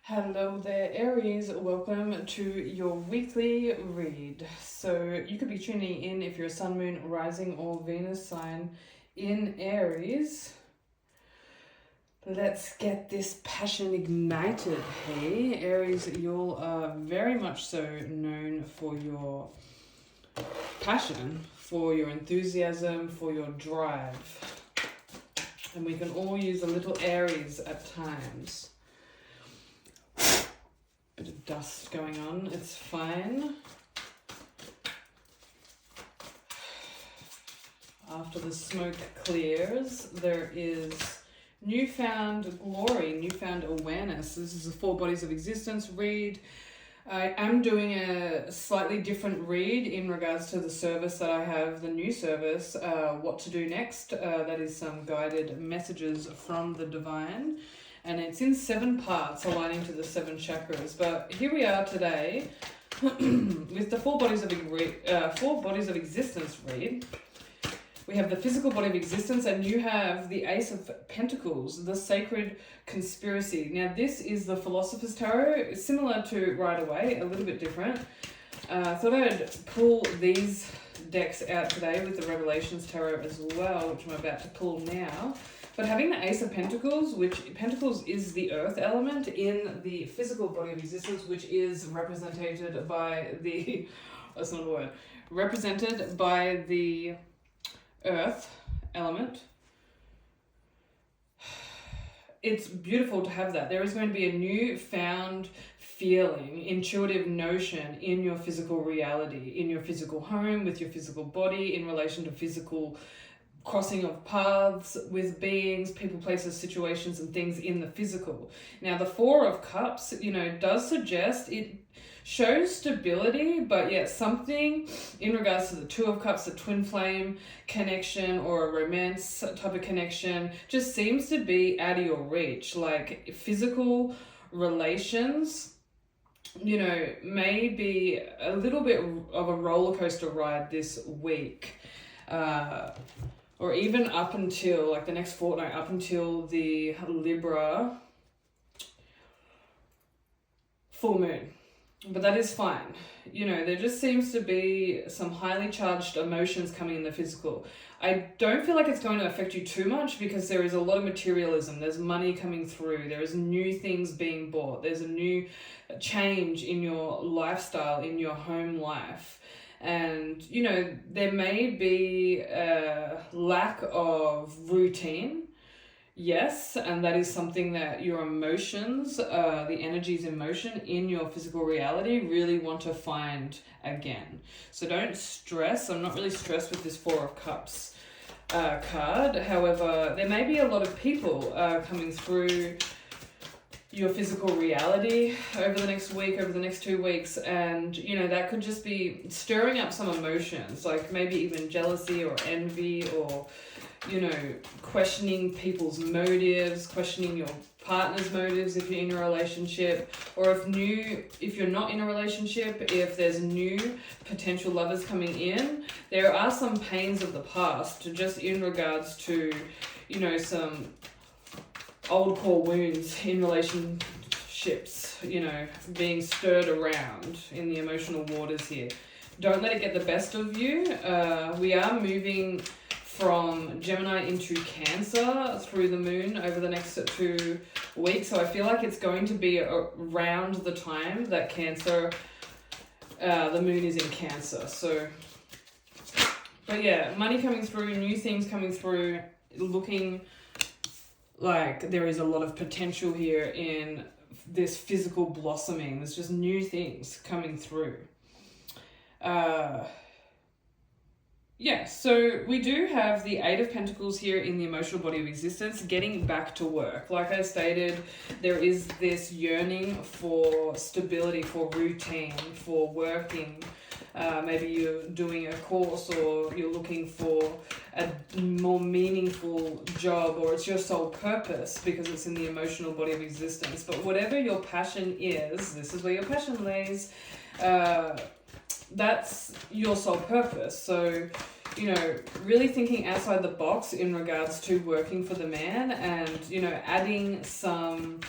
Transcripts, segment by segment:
Hello there, Aries. Welcome to your weekly read. So, you could be tuning in if you're a Sun, Moon, Rising, or Venus sign in Aries. Let's get this passion ignited, hey? Aries, you are very much so known for your passion, for your enthusiasm, for your drive. And we can all use a little Aries at times. Bit of dust going on, it's fine. After the smoke clears, there is newfound glory, newfound awareness. This is the 4 bodies of existence read. I am doing a slightly different read in regards to the service that I have, the new service, what to do next. That is some guided messages from the divine. And it's in 7 parts, aligning to the 7 chakras. But here we are today with the 4 bodies of existence read. We have the physical body of existence, and you have the Ace of Pentacles, the sacred conspiracy. Now, this is the Philosopher's Tarot, similar to Right Away, a little bit different. I thought I'd pull these decks out today with the Revelations Tarot as well, which I'm about to pull now. But having the Ace of Pentacles, which Pentacles is the earth element in the physical body of existence, which is represented by the, that's not a word, represented by the earth element. It's beautiful to have that. There is going to be a newfound feeling, intuitive notion in your physical reality, in your physical home, with your physical body, in relation to physical crossing of paths with beings, people, places, situations, and things in the physical. Now, the 4 of Cups, does suggest it shows stability, but yet something in regards to the 2 of Cups, the twin flame connection or a romance type of connection, just seems to be out of your reach. Like physical relations, may be a little bit of a roller coaster ride this week. Or even up until, like the next fortnight, up until the Libra full moon. But that is fine. There just seems to be some highly charged emotions coming in the physical. I don't feel like it's going to affect you too much because there is a lot of materialism. There's money coming through. There is new things being bought. There's a new change in your lifestyle, in your home life. And, there may be a lack of routine. Yes, and that is something that your emotions, the energies in motion in your physical reality really want to find again. So don't stress. I'm not really stressed with this 4 of Cups card. However, there may be a lot of people coming through your physical reality over the next week, over the next 2 weeks, and that could just be stirring up some emotions, like maybe even jealousy or envy, or questioning people's motives, questioning your partner's motives if you're in a relationship, or if you're not in a relationship, if there's new potential lovers coming in. There are some pains of the past, just in regards to some old core wounds in relationships, being stirred around in the emotional waters here. Don't let it get the best of you. We are moving from Gemini into Cancer through the moon over the next 2 weeks. So I feel like it's going to be around the time that Cancer, the moon is in Cancer. So, but yeah, money coming through, new things coming through, looking like there is a lot of potential here in this physical blossoming. There's just new things coming through. So we do have the 8 of Pentacles here in the emotional body of existence, getting back to work. Like I stated, there is this yearning for stability, for routine, for working. Maybe you're doing a course, or you're looking for a more meaningful job, or it's your sole purpose because it's in the emotional body of existence. But whatever your passion is, this is where your passion lays. That's your sole purpose. So, really thinking outside the box in regards to working for the man, and, adding some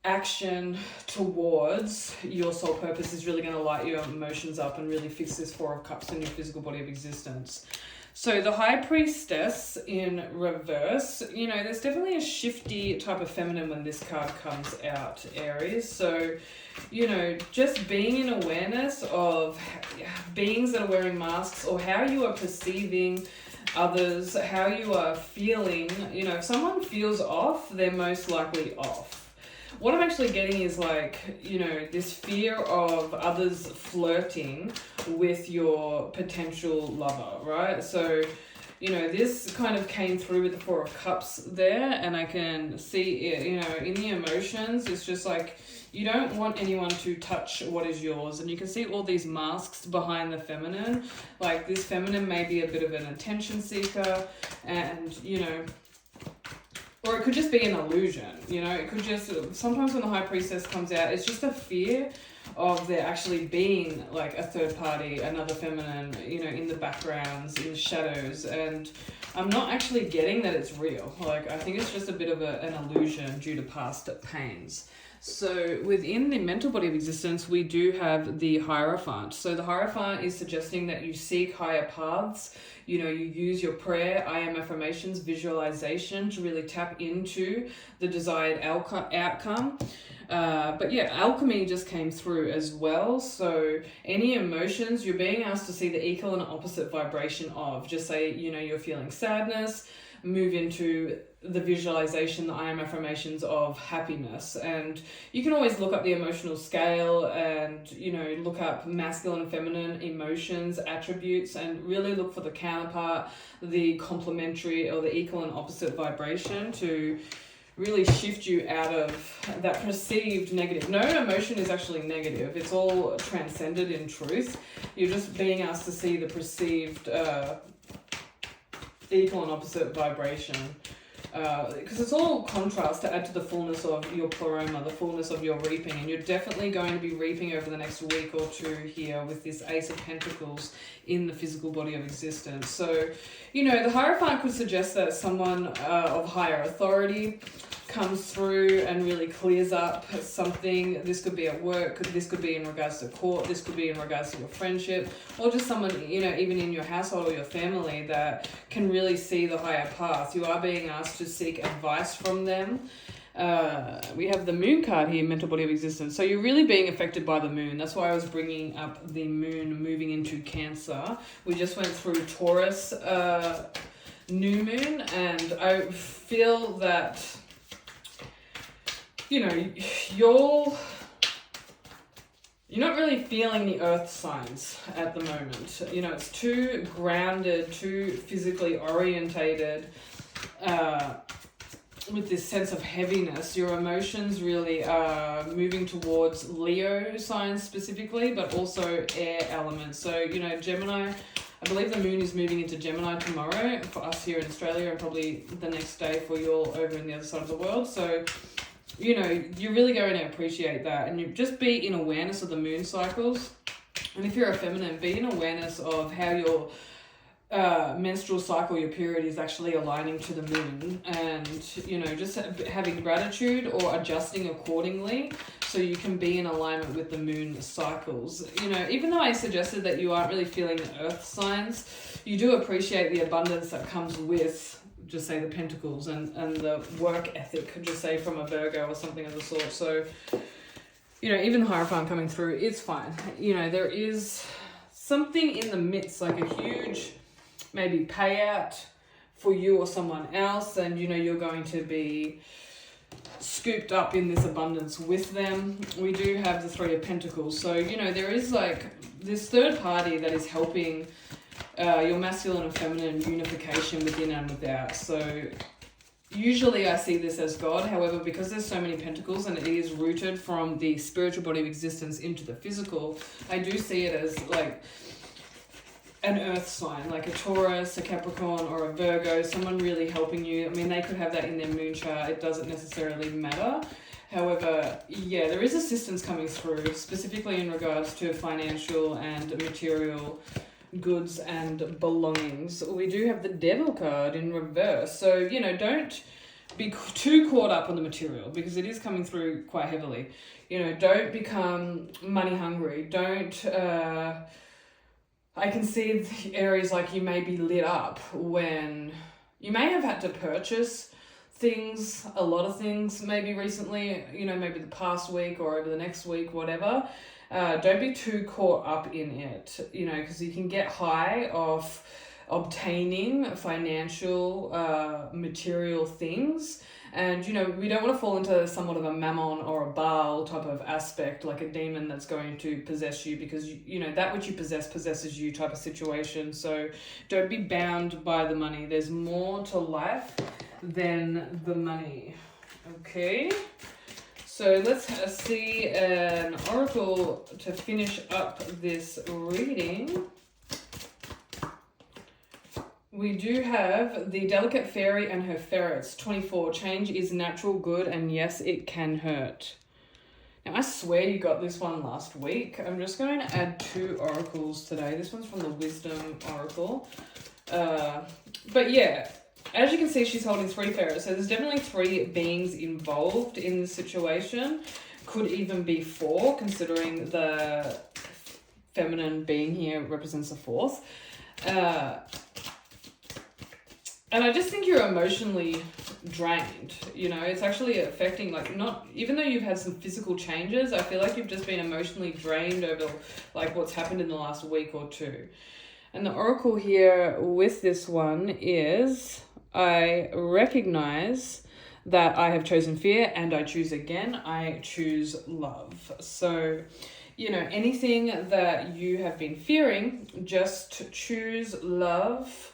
action towards your soul purpose is really going to light your emotions up and really fix this Four of Cups in your physical body of existence. So the High Priestess in reverse, you know, there's definitely a shifty type of feminine when this card comes out, Aries. So, you know, just being in awareness of beings that are wearing masks, or how you are perceiving others, how you are feeling. You know, if someone feels off, they're most likely off. What I'm actually getting is like, you know, this fear of others flirting with your potential lover, right? So, you know, this kind of came through with the Four of Cups there, and I can see it, you know, in the emotions, it's just like, you don't want anyone to touch what is yours. And you can see all these masks behind the feminine. Like, this feminine may be a bit of an attention seeker, and, you know, or it could just be an illusion, you know, it could just, sometimes when the High Priestess comes out, it's just a fear of there actually being like a third party, another feminine, you know, in the backgrounds, in the shadows. And I'm not actually getting that it's real. Like, I think it's just a bit of an illusion due to past pains. So within the mental body of existence, we do have the Hierophant. So the Hierophant is suggesting that you seek higher paths. You know, you use your prayer, I am affirmations, visualization to really tap into the desired outcome. But yeah, alchemy just came through as well. So any emotions, you're being asked to see the equal and opposite vibration of. Just say, you know, you're feeling sadness, move into the visualization, the I am affirmations of happiness. And you can always look up the emotional scale and, you know, look up masculine and feminine emotions, attributes, and really look for the counterpart, the complementary or the equal and opposite vibration to really shift you out of that perceived negative. No emotion is actually negative. It's all transcended in truth. You're just being asked to see the perceived equal and opposite vibration. Because it's all contrast to add to the fullness of your pleroma, the fullness of your reaping. And you're definitely going to be reaping over the next week or two here with this Ace of Pentacles in the physical body of existence. So, you know, the Hierophant could suggest that someone of higher authority comes through and really clears up something. This could be at work, this could be in regards to court, this could be in regards to your friendship, or just someone, you know, even in your household or your family that can really see the higher path. You are being asked to seek advice from them. We have the Moon card here, mental body of existence. So you're really being affected by the moon. That's why I was bringing up the moon moving into Cancer. We just went through Taurus new moon, and I feel that, you know, you're not really feeling the earth signs at the moment. You know, it's too grounded, too physically orientated, with this sense of heaviness. Your emotions really are moving towards Leo signs specifically, but also air elements. So, you know, Gemini, I believe the moon is moving into Gemini tomorrow for us here in Australia, and probably the next day for you all over in the other side of the world. So, you know, you're really going to appreciate that, and you just be in awareness of the moon cycles. And if you're a feminine, be in awareness of how your menstrual cycle, your period, is actually aligning to the moon, and, you know, just having gratitude or adjusting accordingly so you can be in alignment with the moon cycles. You know, even though I suggested that you aren't really feeling the earth signs, you do appreciate the abundance that comes with, just say, the pentacles and the work ethic, just say from a Virgo or something of the sort. So, you know, even the Hierophant coming through, it's fine. You know, there is something in the midst, like a huge maybe payout for you or someone else, and, you know, you're going to be scooped up in this abundance with them. We do have the Three of Pentacles. So, you know, there is like this third party that is helping your masculine and feminine unification within and without. So usually I see this as God. However, because there's so many pentacles and it is rooted from the spiritual body of existence into the physical, I do see it as like an earth sign, like a Taurus, a Capricorn, or a Virgo, someone really helping you. I mean, they could have that in their moon chart. It doesn't necessarily matter. However, yeah, there is assistance coming through, specifically in regards to financial and material goods and belongings. We do have the Devil card in reverse. So, you know, don't be too caught up on the material, because it is coming through quite heavily. You know, don't become money hungry. Don't, I can see the Aries like you may be lit up when you may have had to purchase things, a lot of things maybe recently, you know, maybe the past week or over the next week, whatever. Don't be too caught up in it, you know, because you can get high off obtaining financial, material things. And, you know, we don't want to fall into somewhat of a mammon or a Baal type of aspect, like a demon that's going to possess you, because, you know, that which you possess possesses you type of situation. So don't be bound by the money. There's more to life than the money. Okay? So let's see an oracle to finish up this reading. We do have the Delicate Fairy and her ferrets. 24. Change is natural good, and yes, it can hurt. Now, I swear you got this one last week. I'm just going to add 2 oracles today. This one's from the Wisdom Oracle. But yeah, as you can see, she's holding 3 ferrets. So there's definitely 3 beings involved in the situation. Could even be 4, considering the feminine being here represents the 4th. And I just think you're emotionally drained, you know, it's actually affecting, like, not, even though you've had some physical changes, I feel like you've just been emotionally drained over, like, what's happened in the last week or 2. And the oracle here with this one is, I recognize that I have chosen fear and I choose again. I choose love. So, you know, anything that you have been fearing, just choose love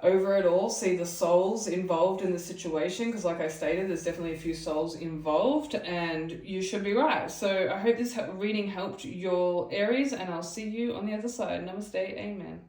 over it all. See the souls involved in the situation, because like I stated, there's definitely a few souls involved, and you should be right. So I hope this reading helped your Aries, and I'll see you on the other side. Namaste. Amen.